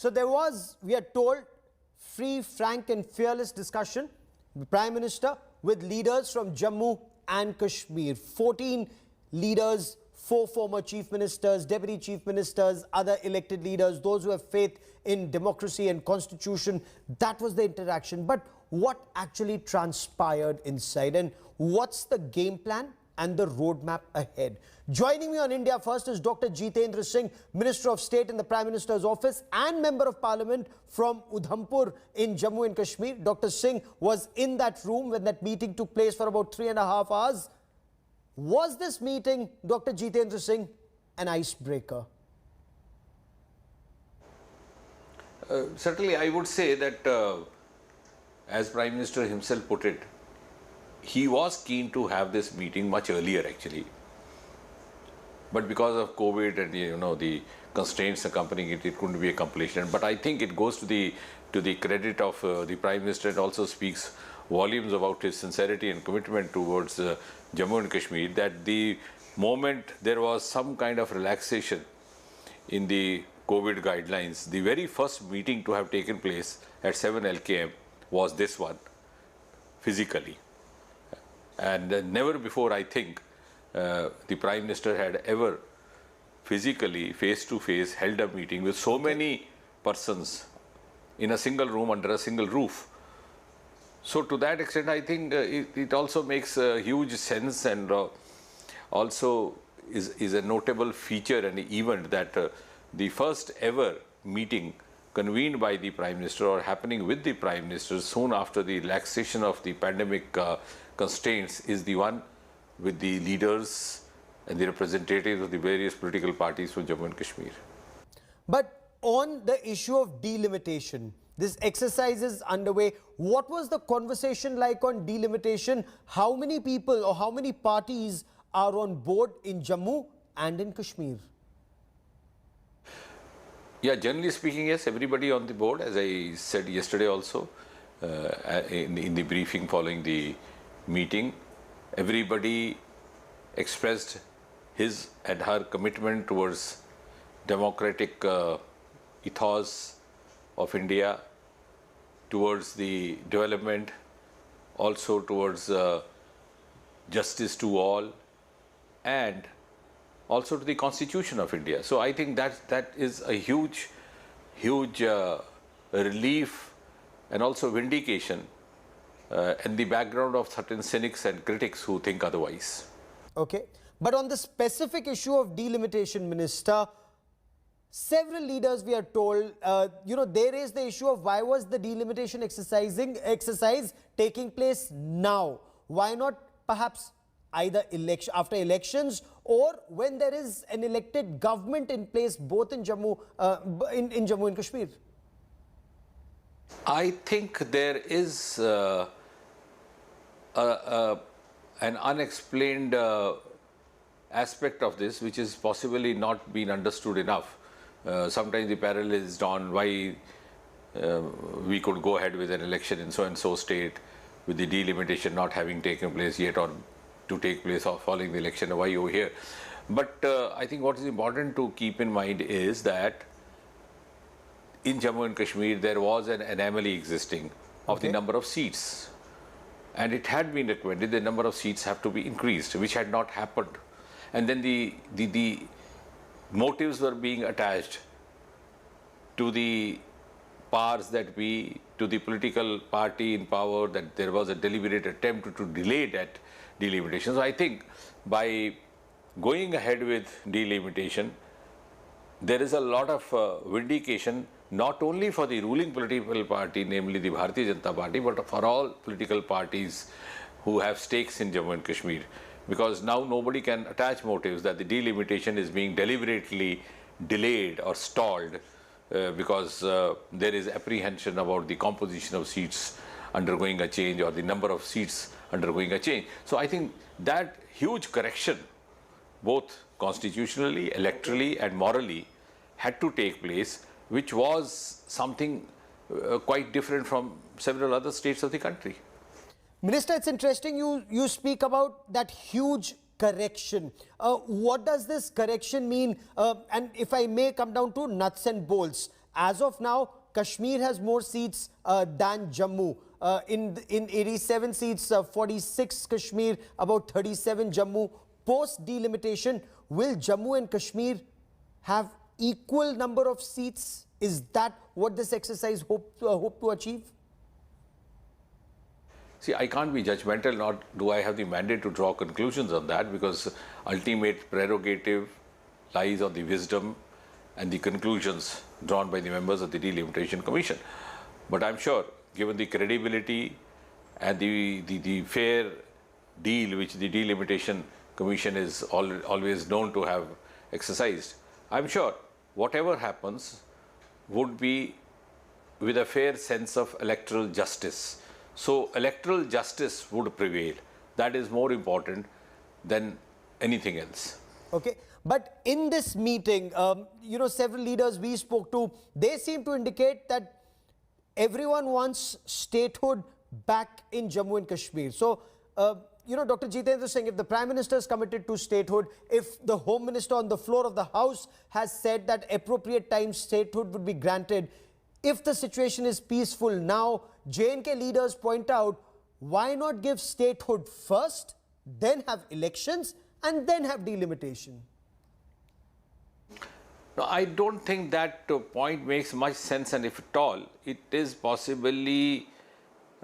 So there was, we are told, free, frank and fearless discussion, the Prime Minister with leaders from Jammu and Kashmir. 14 leaders, 4 former chief ministers, deputy chief ministers, other elected leaders, those who have faith in democracy and constitution. That was the interaction. But what actually transpired inside, and what's the game plan and the roadmap ahead? Joining me on India First is Dr. Jitendra Singh, Minister of State in the Prime Minister's office and Member of Parliament from Udhampur in Jammu and Kashmir. Dr. Singh was in that room when that meeting took place for about 3.5 hours. Was this meeting, Dr. Jitendra Singh, an icebreaker? Certainly, I would say that, as Prime Minister himself put it, he was keen to have this meeting much earlier actually. But because of COVID and the constraints accompanying it, it couldn't be accomplished. But I think it goes to the credit of the Prime Minister. It also speaks volumes about his sincerity and commitment towards Jammu and Kashmir, that the moment there was some kind of relaxation in the COVID guidelines, the very first meeting to have taken place at 7 LKM was this one, physically. And never before, I think, the Prime Minister had ever physically, face-to-face, held a meeting with so many persons in a single room under a single roof. So to that extent, I think it also makes a huge sense, and also is a notable feature and event that the first ever meeting convened by the Prime Minister or happening with the Prime Minister soon after the relaxation of the pandemic constraints is the one with the leaders and the representatives of the various political parties from Jammu and Kashmir. But on the issue of delimitation, this exercise is underway. What was the conversation like on delimitation? How many people or how many parties are on board in Jammu and in Kashmir? Yeah, generally speaking, yes, everybody on the board, as I said yesterday also in the briefing following the meeting, everybody expressed his and her commitment towards democratic ethos of India, towards the development, also towards justice to all, and also to the Constitution of India. So I think that is a huge relief and also vindication in the background of certain cynics and critics who think otherwise. Okay. But on the specific issue of delimitation, Minister, several leaders, we are told, they raised the issue of why was the delimitation exercise taking place now? Why not perhaps either after elections or when there is an elected government in place both in Jammu, in Jammu and Kashmir? I think there is an unexplained aspect of this which is possibly not been understood enough. Sometimes the parallel is drawn why we could go ahead with an election in so and so state with the delimitation not having taken place yet, or to take place following the election, why over here. But I think what is important to keep in mind is that in Jammu and Kashmir there was an anomaly existing of the number of seats, and it had been recommended the number of seats have to be increased, which had not happened. And then the motives were being attached to the powers that be, to the political party in power, that there was a deliberate attempt to delay that delimitation. So I think by going ahead with delimitation, there is a lot of vindication not only for the ruling political party, namely the Bharatiya Janata Party, but for all political parties who have stakes in Jammu and Kashmir. Because now nobody can attach motives that the delimitation is being deliberately delayed or stalled because there is apprehension about the composition of seats undergoing a change or the number of seats undergoing a change. So I think that huge correction, both constitutionally, electorally and morally, had to take place, which was something quite different from several other states of the country. Minister, it's interesting you speak about that huge correction. What does this correction mean? And if I may come down to nuts and bolts, As of now, Kashmir has more seats than Jammu. In 87 seats, 46 Kashmir, about 37 Jammu. Post delimitation, will Jammu and Kashmir have equal number of seats? Is that what this exercise hope to achieve? See, I can't be judgmental, nor do I have the mandate to draw conclusions on that, because ultimate prerogative lies on the wisdom and the conclusions drawn by the members of the Delimitation Commission. But I'm sure, given the credibility and the fair deal which the Delimitation Commission is always known to have exercised, I'm sure whatever happens would be with a fair sense of electoral justice. So electoral justice would prevail. That is more important than anything else. Okay, but in this meeting, several leaders we spoke to, they seem to indicate that everyone wants statehood back in Jammu and Kashmir. So, Dr. Jitendra Singh, if the Prime Minister is committed to statehood, if the Home Minister on the floor of the House has said that appropriate time statehood would be granted, if the situation is peaceful now, J&K leaders point out, why not give statehood first, then have elections, and then have delimitation? No, I don't think that point makes much sense, and if at all, it is possibly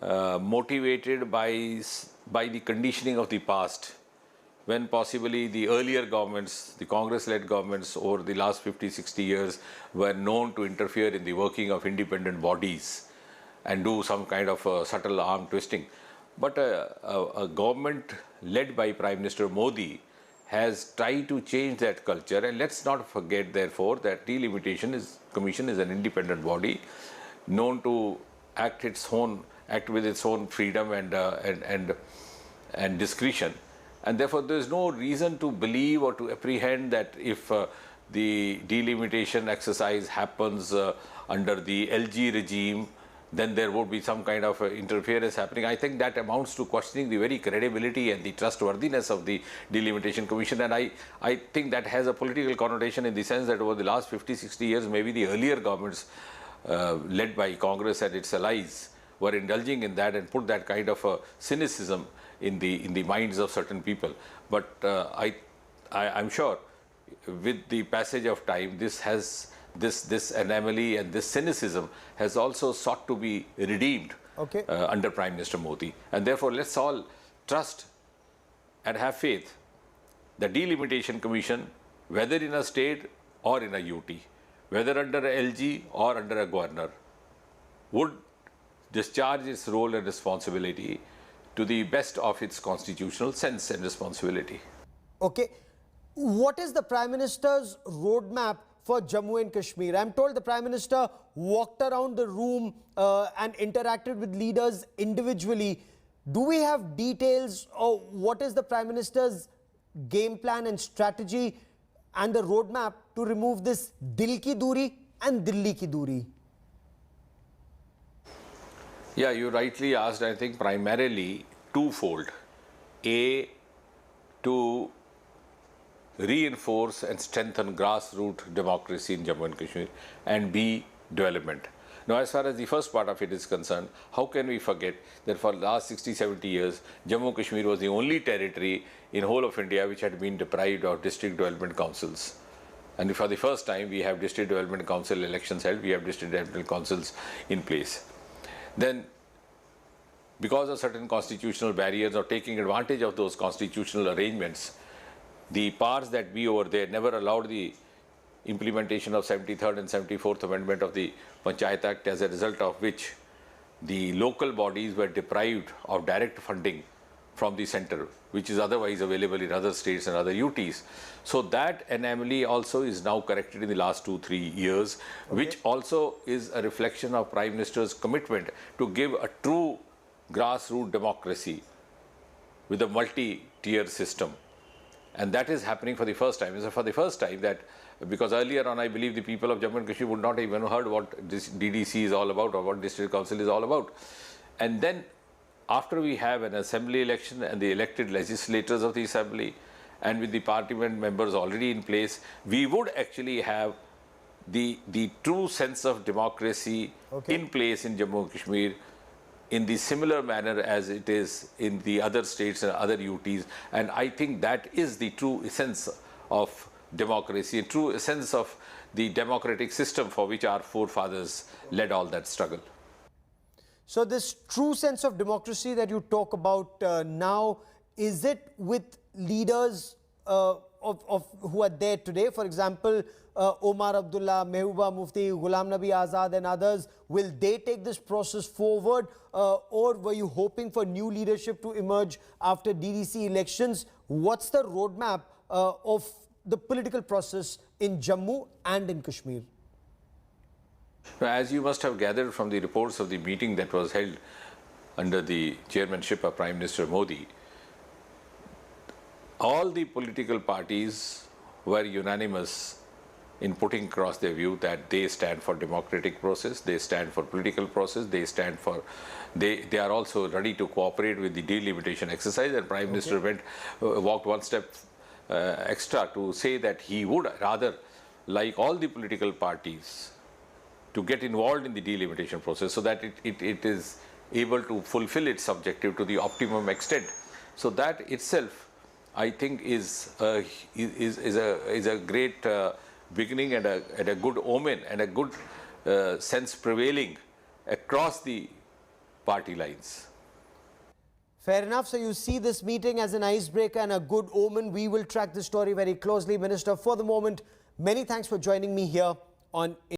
motivated by the conditioning of the past, when possibly the earlier governments, the Congress-led governments over the last 50, 60 years were known to interfere in the working of independent bodies and do some kind of subtle arm twisting. But a government led by Prime Minister Modi has tried to change that culture, and let's not forget therefore that Delimitation Commission is an independent body known to act with its own freedom and discretion. And therefore, there is no reason to believe or to apprehend that if the delimitation exercise happens under the LG regime, then there would be some kind of interference happening. I think that amounts to questioning the very credibility and the trustworthiness of the Delimitation Commission. And I think that has a political connotation in the sense that over the last 50, 60 years, maybe the earlier governments led by Congress and its allies were indulging in that and put that kind of cynicism in the minds of certain people. But I'm sure with the passage of time, this anomaly and this cynicism has also sought to be redeemed under Prime Minister Modi. And therefore, let's all trust and have faith. The Delimitation Commission, whether in a state or in a UT, whether under a LG or under a governor, would discharge its role and responsibility to the best of its constitutional sense and responsibility. Okay. What is the Prime Minister's roadmap for Jammu and Kashmir? I'm told the Prime Minister walked around the room and interacted with leaders individually. Do we have details of what is the Prime Minister's game plan and strategy and the roadmap to remove this Dil ki Duri and Dilli ki Duri? Yeah, you rightly asked, I think primarily twofold. A, to reinforce and strengthen grassroots democracy in Jammu and Kashmir, and B, development. Now, as far as the first part of it is concerned, how can we forget that for the last 60, 70 years, Jammu and Kashmir was the only territory in whole of India which had been deprived of district development councils. And for the first time, we have district development council elections held, we have district development councils in place. Then, because of certain constitutional barriers or taking advantage of those constitutional arrangements, the powers that be over there never allowed the implementation of 73rd and 74th Amendment of the Panchayat Act, as a result of which the local bodies were deprived of direct funding from the center, which is otherwise available in other states and other UTs. So that anomaly also is now corrected in the last 2-3 years, which also is a reflection of Prime Minister's commitment to give a true grassroots democracy with a multi-tier system. And that is happening for the first time. It's for the first time that, because earlier on I believe the people of Jammu and Kashmir would not even heard what this DDC is all about or what District Council is all about. And then after we have an assembly election and the elected legislators of the assembly, and with the parliament members already in place, we would actually have the true sense of democracy in place in Jammu and Kashmir in the similar manner as it is in the other states and other UTs. And I think that is the true essence of democracy, a true essence of the democratic system for which our forefathers led all that struggle. So this true sense of democracy that you talk about now, is it with leaders of who are there today? For example, Omar Abdullah, Mehbooba Mufti, Ghulam Nabi Azad and others, will they take this process forward, or were you hoping for new leadership to emerge after DDC elections? What's the roadmap of the political process in Jammu and in Kashmir? As you must have gathered from the reports of the meeting that was held under the chairmanship of Prime Minister Modi, all the political parties were unanimous in putting across their view that they stand for democratic process, they stand for political process, they are also ready to cooperate with the delimitation exercise. And Prime Minister walked one step extra to say that he would rather like all the political parties to get involved in the delimitation process so that it is able to fulfill its objective to the optimum extent. So that itself, I think, is a great beginning and a good omen and a good sense prevailing across the party lines. Fair enough. So you see this meeting as an icebreaker and a good omen. We will track the story very closely. Minister, for the moment, many thanks for joining me here on